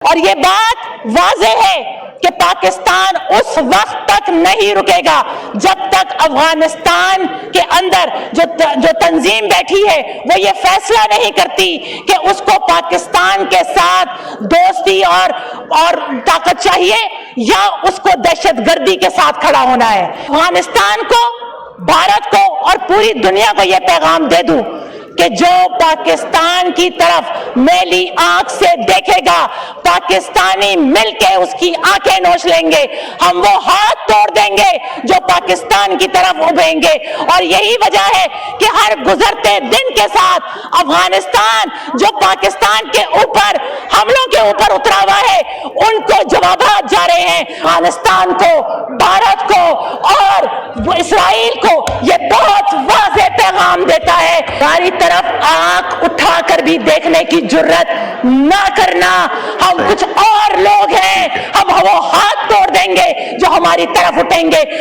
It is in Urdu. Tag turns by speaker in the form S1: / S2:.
S1: اور یہ بات واضح ہے کہ پاکستان اس وقت تک نہیں رکے گا جب تک افغانستان کے اندر جو تنظیم بیٹھی ہے وہ یہ فیصلہ نہیں کرتی کہ اس کو پاکستان کے ساتھ دوستی اور طاقت چاہیے یا اس کو دہشت گردی کے ساتھ کھڑا ہونا ہے۔ افغانستان کو، بھارت کو اور پوری دنیا کو یہ پیغام دے دوں کہ جو پاکستان کی طرف میلی آنکھ سے دیکھے گا، پاکستانی مل کے اس کی آنکھیں نوچ لیں گے، ہم وہ ہاتھ توڑ دیں گے جو پاکستان کی طرف ابھریں گے۔ اور یہی وجہ ہے کہ ہر گزرتے دن کے ساتھ افغانستان جو پاکستان کے اوپر حملوں کے اوپر اترا ہوا ہے ان کو جوابات جا رہے ہیں۔ افغانستان کو، بھارت کو اور اسرائیل کو یہ بہت واضح پیغام دیتا ہے، ہماری طرف آنکھ اٹھا کر بھی دیکھنے کی جرت نہ کرنا، ہم کچھ اور لوگ ہیں، ہم وہ ہاتھ توڑ دیں گے جو ہماری طرف اٹھیں گے۔